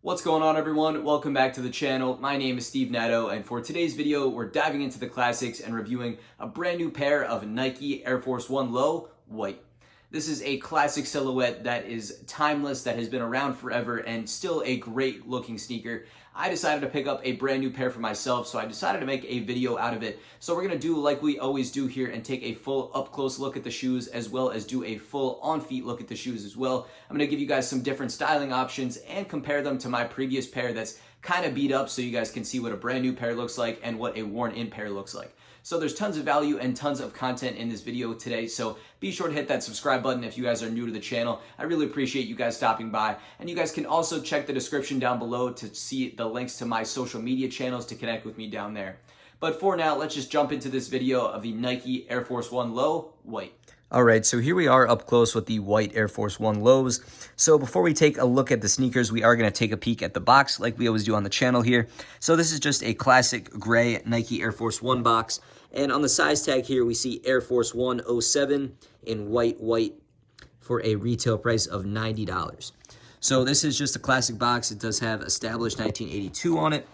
What's going on, everyone? Welcome back to the channel. My name is Steve Netto, and for today's video, we're diving into the classics and reviewing a brand new pair of Nike Air Force 1 Low White. This is a classic silhouette that is timeless, that has been around forever, and still a great looking sneaker. I decided to pick up a brand new pair for myself, so I decided to make a video out of it. So we're gonna do like we always do here and take a full up close look at the shoes, as well as do a full on feet look at the shoes as well. I'm gonna give you guys some different styling options and compare them to my previous pair that's kind of beat up, so you guys can see what a brand new pair looks like and what a worn in pair looks like. So there's tons of value and tons of content in this video today, so be sure to hit that subscribe button if you guys are new to the channel. I really appreciate you guys stopping by, and you guys can also check the description down below to see the links to my social media channels to connect with me down there. But for now, let's just jump into this video of the Nike Air Force 1 Low White. All right, so here we are up close with the white Air Force 1 Lows. So before we take a look at the sneakers, we are going to take a peek at the box like we always do on the channel here. So this is just a classic gray Nike Air Force 1 box. And on the size tag here, we see Air Force 107 in white for a retail price of $90. So this is just a classic box. It does have established 1982 on it.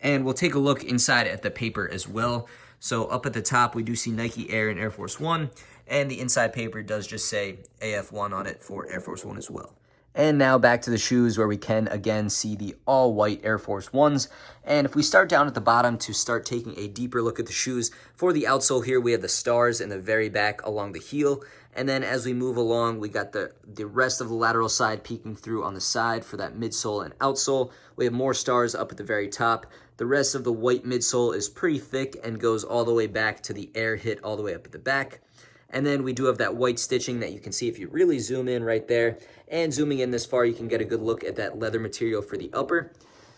And we'll take a look inside at the paper as well. So up at the top, we do see Nike Air and Air Force 1. And the inside paper does just say AF1 on it for Air Force 1 as well. And now back to the shoes, where we can again see the all white Air Force 1s. And if we start down at the bottom to start taking a deeper look at the shoes, for the outsole here, we have the stars in the very back along the heel. And then as we move along, we got the rest of the lateral side peeking through on the side for that midsole and outsole. We have more stars up at the very top. The rest of the white midsole is pretty thick and goes all the way back to the air hit all the way up at the back. And then we do have that white stitching that you can see if you really zoom in right there. And zooming in this far, you can get a good look at that leather material for the upper.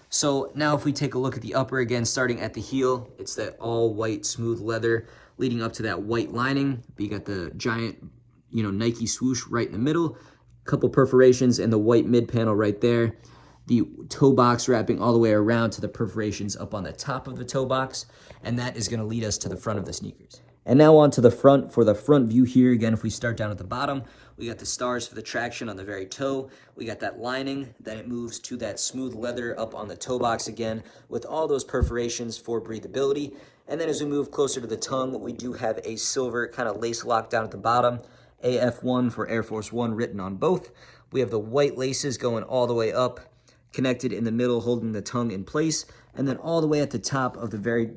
So now if we take a look at the upper again, starting at the heel, it's that all white smooth leather leading up to that white lining. But you got the giant, Nike swoosh right in the middle. Couple perforations in the white mid panel right there. The toe box wrapping all the way around to the perforations up on the top of the toe box. And that is going to lead us to the front of the sneakers. And now on to the front. For the front view here, again, if we start down at the bottom, we got the stars for the traction on the very toe. We got that lining, then it moves to that smooth leather up on the toe box again with all those perforations for breathability. And then as we move closer to the tongue, we do have a silver kind of lace lock down at the bottom. AF1 for Air Force 1 written on both. We have the white laces going all the way up, connected in the middle, holding the tongue in place. And then all the way at the top of the very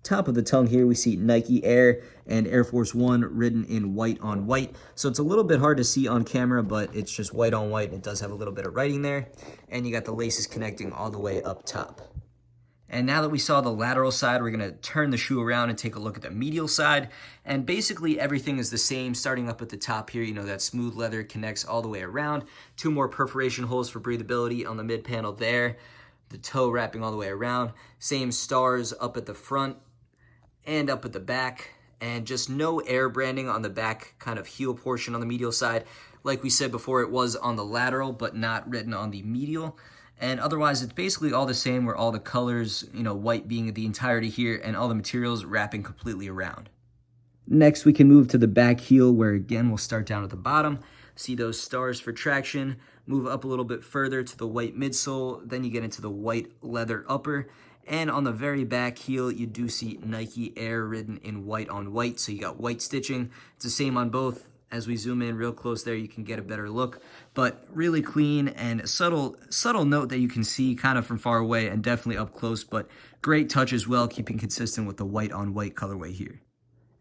top of the tongue here, we see Nike Air and Air Force 1 written in white on white. So it's a little bit hard to see on camera, but it's just white on white, and it does have a little bit of writing there. And you got the laces connecting all the way up top. And now that we saw the lateral side, we're going to turn the shoe around and take a look at the medial side. And basically everything is the same, starting up at the top here. That smooth leather connects all the way around. Two more perforation holes for breathability on the mid panel there. The toe wrapping all the way around. Same stars up at the front and up at the back, and just no air branding on the back kind of heel portion on the medial side. Like we said before, it was on the lateral, but not written on the medial. And otherwise, it's basically all the same, where all the colors, white being the entirety here, and all the materials wrapping completely around. Next, we can move to the back heel, where again, we'll start down at the bottom. See those stars for traction, move up a little bit further to the white midsole, then you get into the white leather upper. And on the very back heel, you do see Nike Air written in white on white. So you got white stitching. It's the same on both. As we zoom in real close there, you can get a better look. But really clean and a subtle note that you can see kind of from far away and definitely up close. But great touch as well, keeping consistent with the white on white colorway here.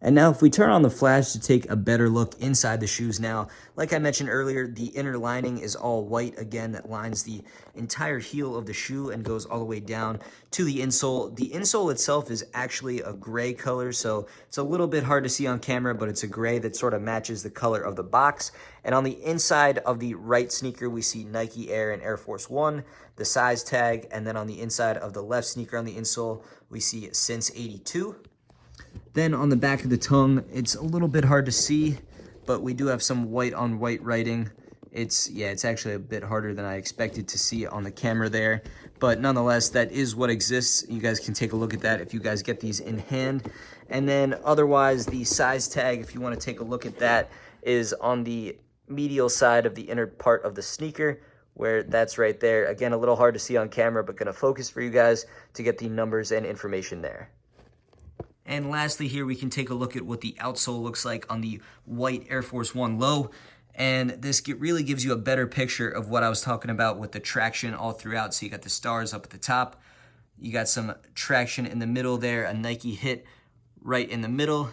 And now if we turn on the flash to take a better look inside the shoes now, like I mentioned earlier, the inner lining is all white again, that lines the entire heel of the shoe and goes all the way down to the insole. The insole itself is actually a gray color, so it's a little bit hard to see on camera, but it's a gray that sort of matches the color of the box. And on the inside of the right sneaker, we see Nike Air and Air Force 1, the size tag, and then on the inside of the left sneaker on the insole, we see Since 82. Then on the back of the tongue, it's a little bit hard to see, but we do have some white on white writing. It's actually a bit harder than I expected to see on the camera there. But nonetheless, that is what exists. You guys can take a look at that if you guys get these in hand. And then otherwise, the size tag, if you want to take a look at that, is on the medial side of the inner part of the sneaker, where that's right there. Again, a little hard to see on camera, but gonna focus for you guys to get the numbers and information there. And lastly here, we can take a look at what the outsole looks like on the white Air Force One Low. And this really gives you a better picture of what I was talking about with the traction all throughout. So you got the stars up at the top. You got some traction in the middle there, a Nike hit right in the middle.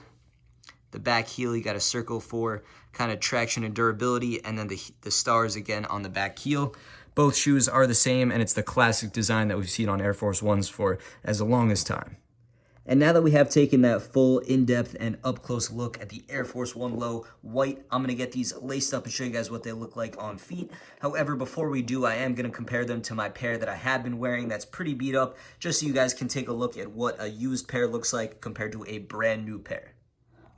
The back heel, you got a circle for kind of traction and durability, and then the stars again on the back heel. Both shoes are the same, and it's the classic design that we've seen on Air Force Ones for as long as time. And now that we have taken that full in-depth and up-close look at the Air Force One Low White, I'm going to get these laced up and show you guys what they look like on feet. However, before we do, I am going to compare them to my pair that I have been wearing that's pretty beat up, just so you guys can take a look at what a used pair looks like compared to a brand new pair.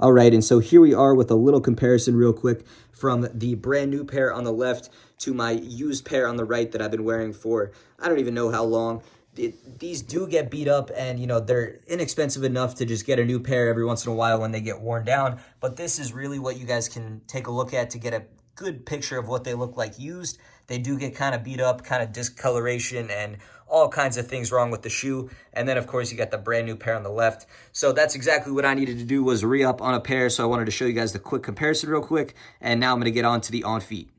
All right, and so here we are with a little comparison real quick from the brand new pair on the left to my used pair on the right that I've been wearing for I don't even know how long. These do get beat up, and you know, they're inexpensive enough to just get a new pair every once in a while when they get worn down. But this is really what you guys can take a look at to get a good picture of what they look like used. They do get kind of beat up, kind of discoloration and all kinds of things wrong with the shoe. And then of course you got the brand new pair on the left. So that's exactly what I needed to do, was re-up on a pair. So I wanted to show you guys the quick comparison real quick. And now I'm going to get on to the on feet.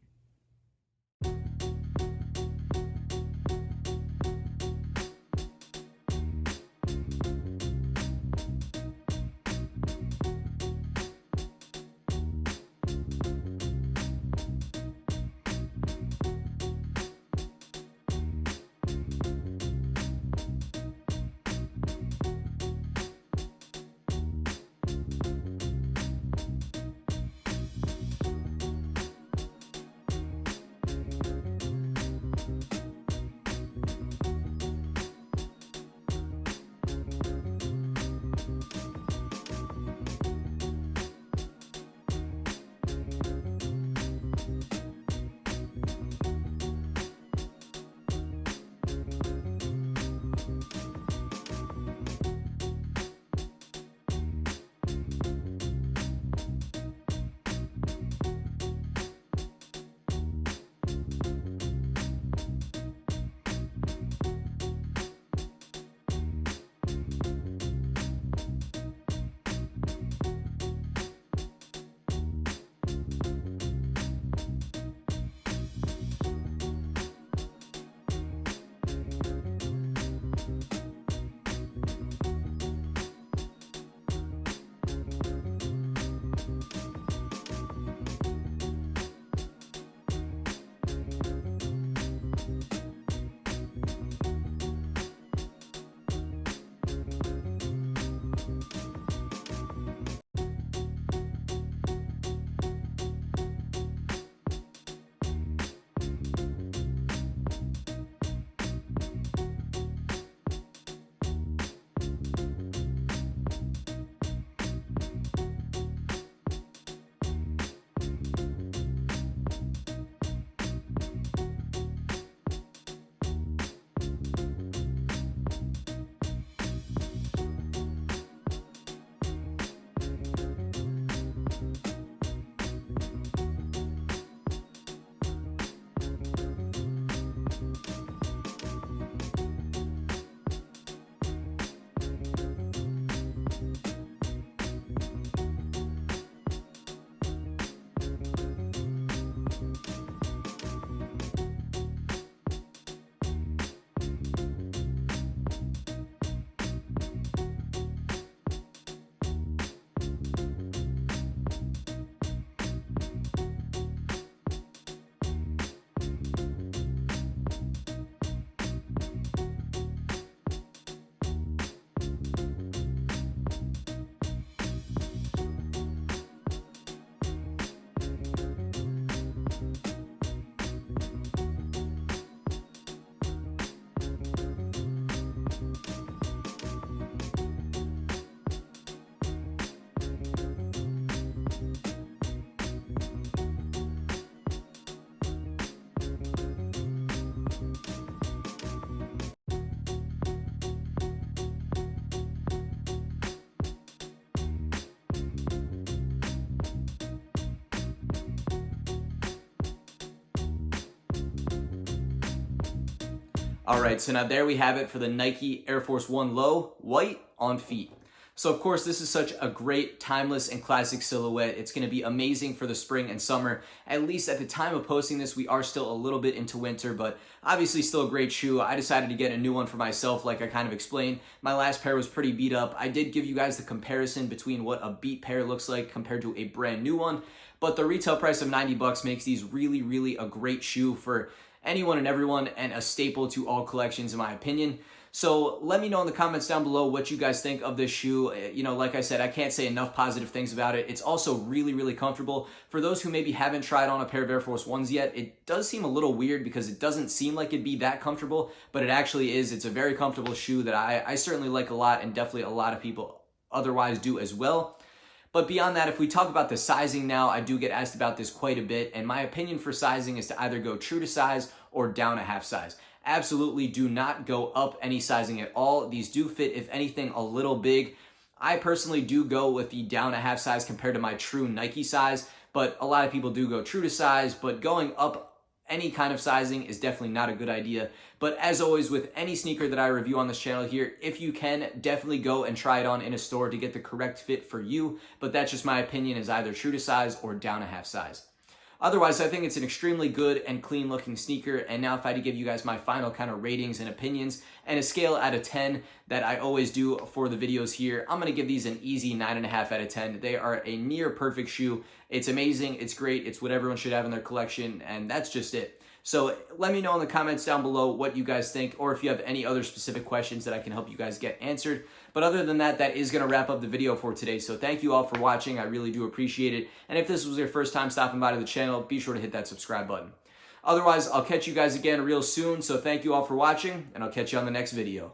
All right, so now there we have it for the Nike Air Force 1 Low white on feet. So of course, this is such a great, timeless, and classic silhouette. It's going to be amazing for the spring and summer. At least at the time of posting this, we are still a little bit into winter, but obviously still a great shoe. I decided to get a new one for myself, like I kind of explained. My last pair was pretty beat up. I did give you guys the comparison between what a beat pair looks like compared to a brand new one, but the retail price of $90 makes these really a great shoe for anyone and everyone, and a staple to all collections in my opinion. So let me know in the comments down below what you guys think of this shoe. You know, like I said, I can't say enough positive things about it. It's also really comfortable. For those who maybe haven't tried on a pair of Air Force Ones yet, it does seem a little weird because it doesn't seem like it'd be that comfortable, but it actually is. It's a very comfortable shoe that I certainly like a lot, and definitely a lot of people otherwise do as well. But beyond that, if we talk about the sizing now, I do get asked about this quite a bit, and my opinion for sizing is to either go true to size or down a half size. Absolutely do not go up any sizing at all. These do fit, if anything, a little big. I personally do go with the down a half size compared to my true Nike size, but a lot of people do go true to size, but going up any kind of sizing is definitely not a good idea. But as always, with any sneaker that I review on this channel here, if you can, definitely go and try it on in a store to get the correct fit for you. But that's just my opinion, is either true to size or down a half size. Otherwise, I think it's an extremely good and clean looking sneaker. And now if I had to give you guys my final kind of ratings and opinions and a scale out of 10 that I always do for the videos here, I'm going to give these an easy 9.5 out of 10. They are a near perfect shoe. It's amazing. It's great. It's what everyone should have in their collection. And that's just it. So let me know in the comments down below what you guys think, or if you have any other specific questions that I can help you guys get answered. But other than that, that is going to wrap up the video for today. So thank you all for watching. I really do appreciate it. And if this was your first time stopping by to the channel, be sure to hit that subscribe button. Otherwise, I'll catch you guys again real soon. So thank you all for watching, and I'll catch you on the next video.